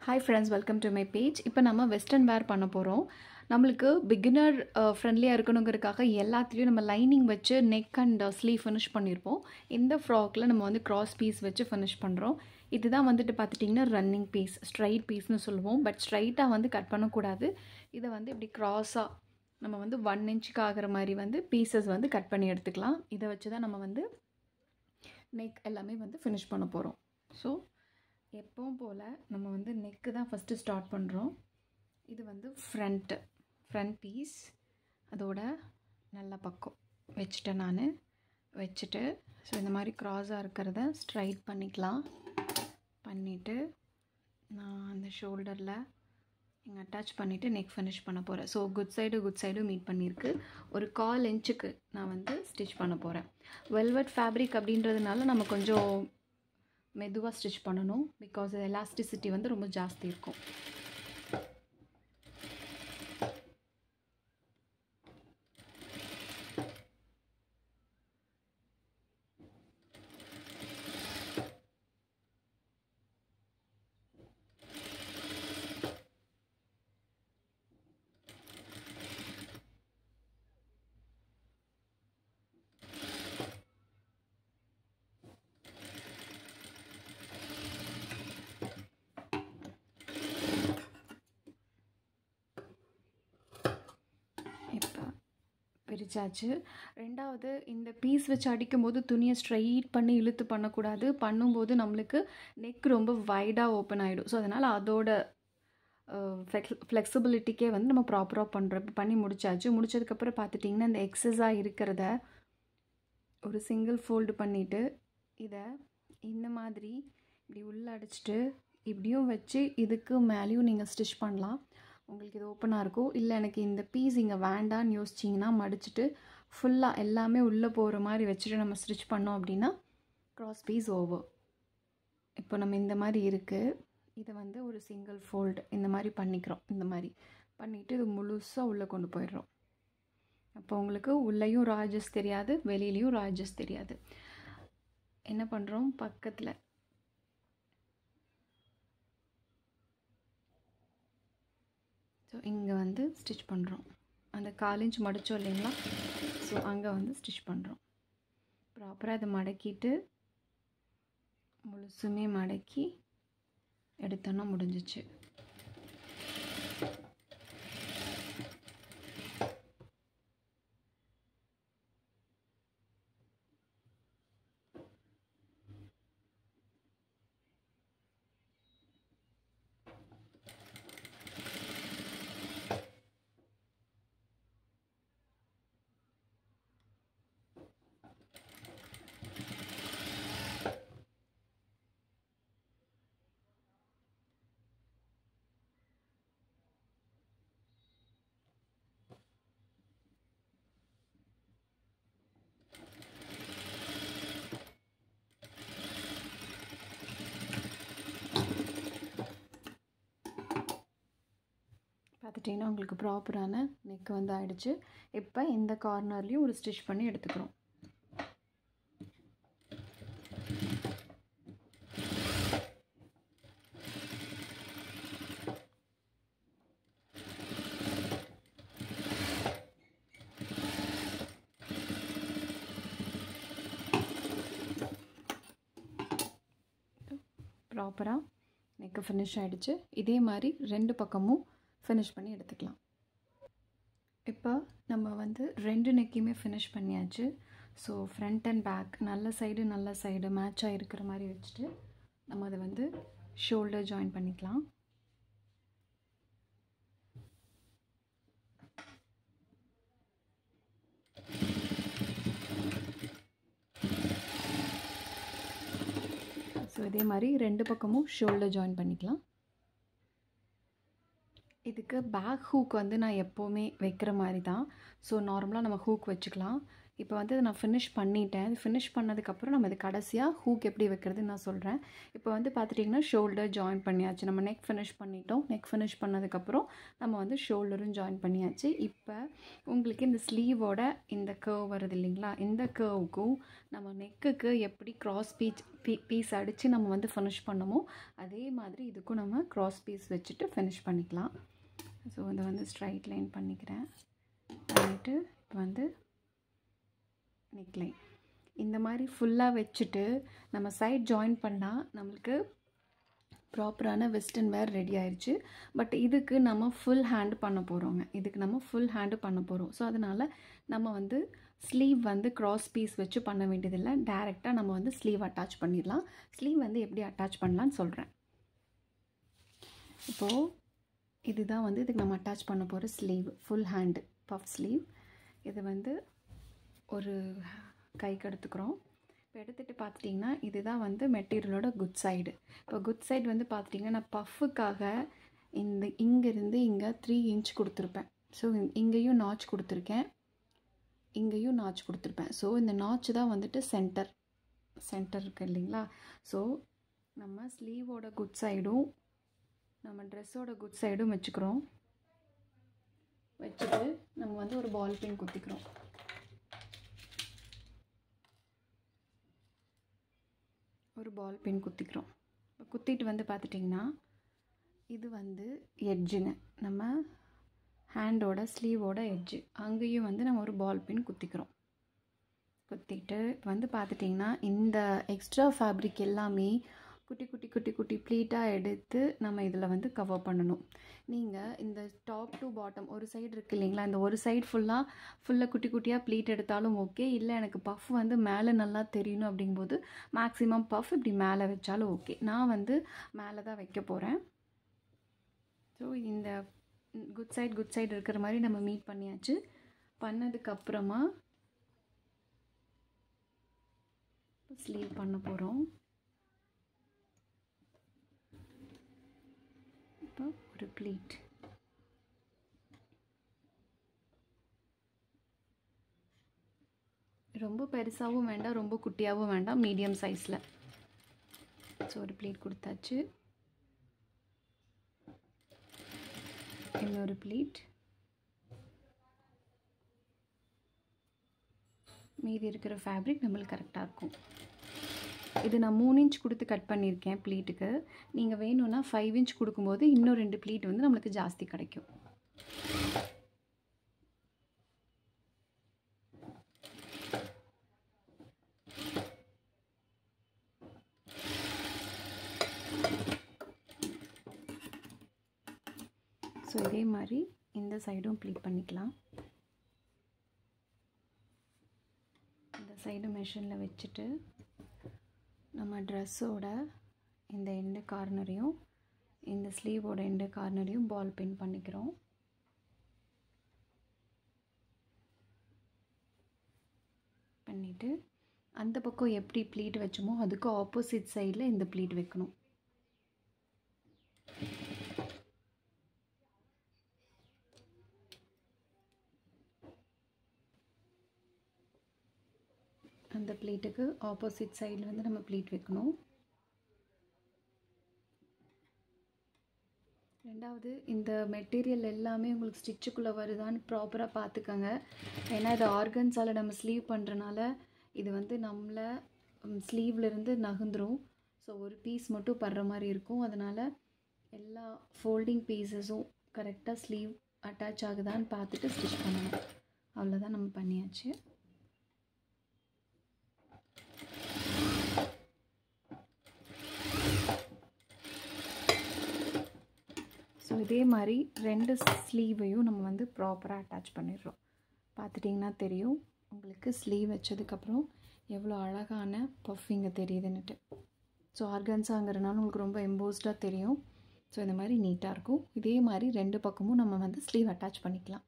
Hi friends, welcome to my page. இப்போ நம்ம western வேர் பண்ண போகிறோம். நம்மளுக்கு பிகினர் ஃப்ரெண்ட்லியாக இருக்கணுங்கிறதுக்காக எல்லாத்துலேயும் நம்ம லைனிங் வச்சு நெக் அண்ட் ஸ்லீவ் ஃபினிஷ் பண்ணியிருப்போம். இந்த ஃப்ராக்கில் நம்ம வந்து கிராஸ் பீஸ் வச்சு ஃபினிஷ் பண்ணுறோம். இதுதான் வந்துட்டு பார்த்துட்டிங்கன்னா ரன்னிங் பீஸ், ஸ்ட்ரைட் பீஸ்னு சொல்லுவோம். பட் ஸ்ட்ரைட்டாக வந்து கட் பண்ணக்கூடாது. இதை வந்து இப்படி க்ராஸாக நம்ம வந்து 1 இன்ச்சுக்கு ஆகிற மாதிரி வந்து பீசஸ் வந்து கட் பண்ணி எடுத்துக்கலாம். இதை வச்சு தான் நம்ம வந்து நெக் எல்லாமே வந்து ஃபினிஷ் பண்ண போகிறோம். ஸோ எப்பவும் போல் நம்ம வந்து நெக்கு தான் ஃபஸ்ட்டு ஸ்டார்ட் பண்ணுறோம். இது வந்து ஃப்ரண்ட் பீஸ், அதோட நல்ல பக்கம் வச்சுட்டேன் நான். வச்சுட்டு ஸோ இந்த மாதிரி க்ராஸாக இருக்கிறத ஸ்ட்ரைட் பண்ணிக்கலாம். பண்ணிவிட்டு நான் அந்த ஷோல்டரில் இங்கே அட்டாச் பண்ணிவிட்டு நெக் ஃபினிஷ் பண்ண போகிறேன். ஸோ குட் சைடும் மீட் பண்ணியிருக்கு. ஒரு 1/4 இன்ச்சுக்கு நான் வந்து ஸ்டிச் பண்ண போகிறேன். வெல்வெட் ஃபேப்ரிக் அப்படின்றதுனால நம்ம கொஞ்சம் மெதுவாக ஸ்டிச் பண்ணணும். பிகாஸ் எலாஸ்டிசிட்டி வந்து ரொம்ப ஜாஸ்தி இருக்கும். இப்போ பிரிச்சாச்சு. ரெண்டாவது, இந்த பீஸ் வச்சு அடிக்கும்போது துணியை ஸ்ட்ரைட் பண்ணி இழுத்து பண்ணக்கூடாது. பண்ணும்போது நம்மளுக்கு நெக் ரொம்ப வைடாக ஓப்பன் ஆகிடும். ஸோ அதனால் அதோட ஃப்ளெக்சிபிலிட்டிக்கே வந்து நம்ம ப்ராப்பராக பண்ணுறோம். இப்போ பண்ணி முடிச்சாச்சு. முடிச்சதுக்கப்புறம் பார்த்துட்டிங்கன்னா இந்த எக்ஸஸாக இருக்கிறத ஒரு சிங்கிள் ஃபோல்டு பண்ணிவிட்டு இதை இந்த மாதிரி இப்படி உள்ளே அடிச்சுட்டு இப்படியும் வச்சு இதுக்கு மேலேயும் நீங்கள் ஸ்டிச் பண்ணலாம். உங்களுக்கு இது ஓப்பனாக இருக்கும். இல்லை எனக்கு இந்த பீஸ் இங்கே வேண்டான்னு யோசிச்சிங்கன்னா மடிச்சுட்டு ஃபுல்லாக எல்லாமே உள்ளே போகிற மாதிரி வச்சுட்டு நம்ம ஸ்டிச் பண்ணோம் அப்படின்னா க்ராஸ் பீஸ் ஓவர். இப்போ நம்ம இந்த மாதிரி இருக்குது. இதை வந்து ஒரு சிங்கிள் ஃபோல்டு இந்த மாதிரி பண்ணிக்கிறோம். இந்த மாதிரி பண்ணிவிட்டு இது முழுசாக உள்ளே கொண்டு போயிடுறோம். அப்போ உங்களுக்கு உள்ளேயும் ராஜஸ் தெரியாது, வெளியிலையும் ராஜஸ் தெரியாது. என்ன பண்ணுறோம், பக்கத்தில் ஸோ இங்கே வந்து ஸ்டிச் பண்ணுறோம். அந்த 1/4 இன்ச் மடித்தோம் இல்லைங்களா, ஸோ அங்கே வந்து ஸ்டிச் பண்ணுறோம். ப்ராப்பராக இதை மடக்கிட்டு முழுசுமே மடக்கி எடுத்தோன்னா முடிஞ்சிச்சு. பார்த்துட்டிங்கன்னா உங்களுக்கு ப்ராப்பரான நெக் வந்து ஆகிடுச்சு. இப்போ இந்த கார்னர்லேயும் ஒரு ஸ்டிச் பண்ணி எடுத்துக்கிறோம். ப்ராப்பராக நெக்கு ஃபினிஷ் ஆகிடுச்சு. இதே மாதிரி 2 பக்கமும் ஃபினிஷ் பண்ணி எடுத்துக்கலாம். இப்போ நம்ம வந்து 2 நெக்கையுமே ஃபினிஷ் பண்ணியாச்சு. ஸோ ஃப்ரண்ட் அண்ட் பேக் நல்ல சைடு மேட்சாக இருக்கிற மாதிரி வச்சுட்டு நம்ம அதை வந்து ஷோல்டர் ஜாயின் பண்ணிக்கலாம். ஸோ இதே மாதிரி 2 பக்கமும் ஷோல்டர் ஜாயின் பண்ணிக்கலாம். இதுக்கு பேக் ஹூக் வந்து நான் எப்போவுமே வைக்கிற மாதிரி தான். ஸோ நார்மலாக நம்ம ஹூக் வச்சுக்கலாம். இப்போ வந்து நான் ஃபினிஷ் பண்ணிட்டேன். இது ஃபினிஷ் பண்ணதுக்கப்புறம் நம்ம இது கடைசியாக ஹூக் எப்படி வைக்கிறதுன்னு நான் சொல்கிறேன். இப்போ வந்து பார்த்துட்டிங்கன்னா ஷோல்டர் ஜாயின் பண்ணியாச்சு. நம்ம நெக் ஃபினிஷ் பண்ணிட்டோம். நெக் ஃபினிஷ் பண்ணதுக்கப்புறம் நம்ம வந்து ஷோல்டரும் ஜாயின் பண்ணியாச்சு. இப்போ உங்களுக்கு இந்த ஸ்லீவோட இந்த கர்வ் வருது இல்லைங்களா, இந்த கர்வுக்கும் நம்ம நெக்குக்கு எப்படி க்ராஸ் பீஸ் அடித்து நம்ம வந்து ஃபினிஷ் பண்ணமோ அதே மாதிரி இதுக்கும் நம்ம க்ராஸ் பீஸ் வச்சுட்டு ஃபினிஷ் பண்ணிக்கலாம். ஸோ இதை வந்து ஸ்ட்ரைட் லைன் பண்ணிக்கிறேன். பண்ணிவிட்டு இப்போ வந்து நெக்லைன் இந்த மாதிரி ஃபுல்லாக வச்சுட்டு நம்ம சைட் ஜாயின் பண்ணால் நம்மளுக்கு ப்ராப்பரான வெஸ்டர்ன் வேர் ரெடி ஆயிடுச்சு. பட் இதுக்கு நம்ம ஃபுல் ஹேண்டு பண்ண போகிறோங்க. ஸோ அதனால் நம்ம வந்து ஸ்லீவ் வந்து க்ராஸ் பீஸ் வச்சு பண்ண வேண்டியதில்லை. டைரெக்டாக நம்ம வந்து ஸ்லீவ் அட்டாச் பண்ணிடலாம். ஸ்லீவ் வந்து எப்படி அட்டாச் பண்ணலான்னு சொல்கிறேன். இப்போது இதுதான் வந்து இதுக்கு நம்ம அட்டாச் பண்ண போகிற sleeve, full hand puff sleeve. இது வந்து ஒரு கைக்கு எடுத்துக்கிறோம். இப்போ எடுத்துகிட்டு பார்த்துட்டிங்கன்னா இதுதான் வந்து மெட்டீரியலோட குட் சைடு. இப்போ குட் சைடு வந்து பார்த்துட்டிங்கன்னா நான் பஃப்புக்காக இங்கேருந்து இங்கே 3 இன்ச் கொடுத்துருப்பேன். ஸோ இங்கேயும் நாச் கொடுத்துருக்கேன், இங்கேயும் நாச் கொடுத்துருப்பேன். ஸோ இந்த நாச் தான் வந்துட்டு சென்டர் இருக்குது இல்லைங்களா. ஸோ நம்ம ஸ்லீவோட குட் சைடும் நம்ம ட்ரெஸ்ஸோட குட் சைடும் வச்சுக்கிறோம். வச்சுட்டு நம்ம வந்து ஒரு பால் பின் குத்திக்கிறோம். குத்திட்டு வந்து பார்த்துட்டிங்கன்னா இது வந்து எட்ஜுங்க, நம்ம ஹேண்டோட ஸ்லீவோட எட்ஜு. அங்கேயும் வந்து நம்ம ஒரு பால் பின் குத்திக்கிறோம். குத்திட்டு வந்து பார்த்துட்டிங்கன்னா இந்த எக்ஸ்ட்ரா ஃபேப்ரிக் எல்லாமே குட்டி குட்டி குட்டி குட்டி ப்ளீட்டாக எடுத்து நம்ம இதில் வந்து கவர் பண்ணணும். நீங்கள் இந்த டாப் டு பாட்டம் ஒரு சைடு இருக்குது இல்லைங்களா, இந்த ஒரு சைடு ஃபுல்லாக குட்டி குட்டியாக ப்ளீட் எடுத்தாலும் ஓகே. இல்லை எனக்கு பஃப் வந்து மேலே நல்லா தெரியணும் அப்படிங்கும்போது மேக்ஸிமம் பஃப் இப்படி மேலே வச்சாலும் ஓகே. நான் வந்து மேலே தான் வைக்க போகிறேன். ஸோ இந்த குட் சைடு இருக்கிற மாதிரி நம்ம மீட் பண்ணியாச்சு. பண்ணதுக்கப்புறமா ஸ்லீவ் பண்ண போகிறோம். இப்போ ஒரு ப்ளீட் ரொம்ப பெருசாகவும் வேண்டாம், ரொம்ப குட்டியாகவும் வேண்டாம், மீடியம் சைஸில். ஸோ ஒரு ப்ளீட் கொடுத்தாச்சு. இன்னொரு ப்ளீட், மீதி இருக்கிற ஃபேப்ரிக் நம்மளுக்கு கரெக்டாக இருக்கும். இது நான் 3 இன்ச் கொடுத்து கட் பண்ணியிருக்கேன் ப்ளீட்டுக்கு. நீங்கள் வேணும்னா 5 இன்ச் கொடுக்கும்போது இன்னும் 2 ப்ளீட் வந்து நம்மளுக்கு ஜாஸ்தி கிடைக்கும். ஸோ இதே மாதிரி இந்த சைடும் ப்ளீட் பண்ணிக்கலாம். இந்த சைடு மெஷினில் வச்சுட்டு நம்ம ட்ரெஸ்ஸோட இந்த எண்டு கார்னரையும் இந்த ஸ்லீவோட எண்டு கார்னரையும் பால் பின் பண்ணிக்கிறோம். பண்ணிவிட்டு அந்த பக்கம் எப்படி ப்ளீட் வச்சோமோ அதுக்கு ஆப்போசிட் சைடில் இந்த ப்ளீட் வைக்கணும். அந்த ப்ளீட்டுக்கு ஆப்போசிட் சைடில் வந்து நம்ம ப்ளீட் வைக்கணும். ரெண்டாவது, இந்த மெட்டீரியல் எல்லாமே உங்களுக்கு ஸ்டிச்சுக்குள்ளே வருதான்னு ப்ராப்பராக பார்த்துக்கோங்க. ஏன்னா இது ஆர்கன்ஸால் நம்ம ஸ்லீவ் பண்ணுறனால இது வந்து நம்மளை ஸ்லீவ்லேருந்து நகர்ந்துடும். ஸோ ஒரு பீஸ் மட்டும் படுற மாதிரி இருக்கும். அதனால் எல்லா ஃபோல்டிங் பீஸஸும் கரெக்டாக ஸ்லீவ் அட்டாச் ஆகுதான்னு பார்த்துட்டு ஸ்டிச் பண்ணணும். அவ்வளோதான், நம்ம பண்ணியாச்சு. ஸோ இதே மாதிரி 2 ஸ்லீவையும் நம்ம வந்து ப்ராப்பராக அட்டாச் பண்ணிடுறோம். பார்த்துட்டிங்கன்னா தெரியும் உங்களுக்கு ஸ்லீவ் வச்சதுக்கப்புறம் எவ்வளோ அழகான பஃபிங்க தெரியுதுன்னுட்டு. ஸோ ஆர்கன்ஸாங்கிறனால உங்களுக்கு ரொம்ப எம்போஸ்டாக தெரியும். ஸோ இந்த மாதிரி நீட்டாக இருக்கும். இதே மாதிரி 2 பக்கமும் நம்ம வந்து ஸ்லீவ் அட்டாச் பண்ணிக்கலாம்.